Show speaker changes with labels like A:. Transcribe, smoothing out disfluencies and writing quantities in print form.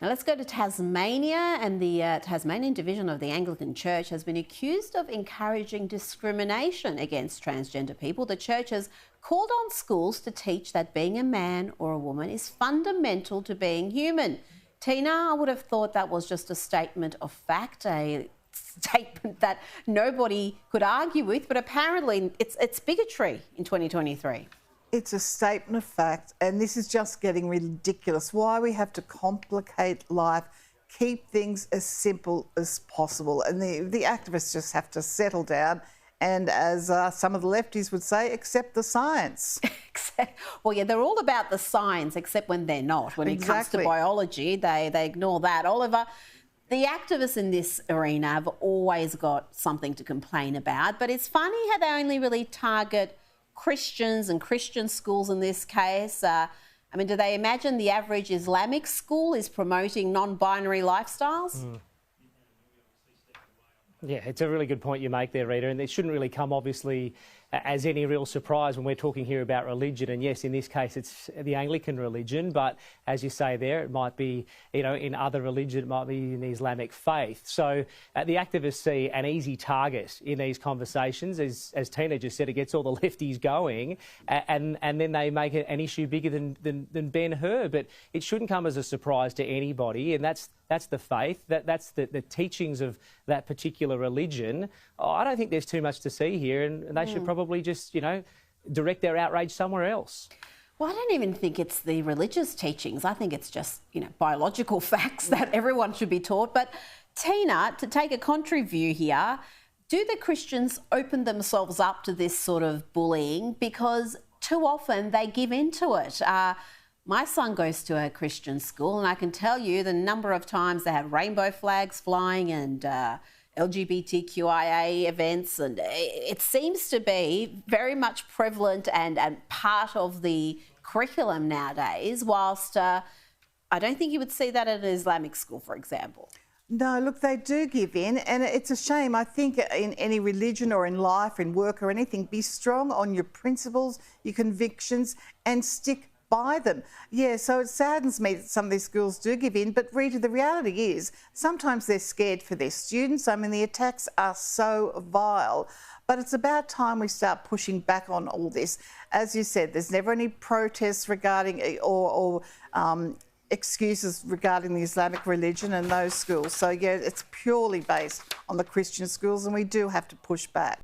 A: Now let's go to Tasmania, and the Tasmanian division of the Anglican Church has been accused of encouraging discrimination against transgender people. The church has called on schools to teach that being a man or a woman is fundamental to being human. Tina, I would have thought that was just a statement of fact, a statement that nobody could argue with, but apparently it's bigotry in 2023.
B: It's a statement of fact, and this is just getting ridiculous. Why we have to complicate life, keep things as simple as possible. And the activists just have to settle down and, as some of the lefties would say, accept the science.
A: Well, yeah, they're all about the science, except when they're not. When it comes to biology, they ignore that. Oliver, the activists in this arena have always got something to complain about, but it's funny how they only really target Christians and Christian schools in this case. I mean, do they imagine the average Islamic school is promoting non-binary lifestyles?
C: Yeah, it's a really good point you make there, Rita, and it shouldn't really come, obviously, as any real surprise when we're talking here about religion. And yes, in this case, it's the Anglican religion, but as you say there, it might be, in other religion, it might be in the Islamic faith. So the activists see an easy target in these conversations. As Tina just said, it gets all the lefties going, and then they make it an issue bigger than Ben-Hur. But it shouldn't come as a surprise to anybody, and that's the faith, that's the teachings of that particular religion. I don't think there's too much to see here, and they should probably just, direct their outrage somewhere else.
A: Well, I don't even think it's the religious teachings. I think it's just, biological facts that everyone should be taught. But Tina, to take a contrary view here, do the Christians open themselves up to this sort of bullying? Because too often they give in to it. My son goes to a Christian school, and I can tell you the number of times they have rainbow flags flying and LGBTQIA events, and it seems to be very much prevalent and part of the curriculum nowadays, whilst I don't think you would see that at an Islamic school, for example.
B: No, look, they do give in, and it's a shame. I think in any religion or in life, in work or anything, be strong on your principles, your convictions, and stick by them. Yeah, so it saddens me that some of these schools do give in, but Rita, the reality is sometimes they're scared for their students. I mean, the attacks are so vile, but it's about time we start pushing back on all this. As you said, there's never any protests regarding or excuses regarding the Islamic religion and those schools. So yeah, it's purely based on the Christian schools, and we do have to push back.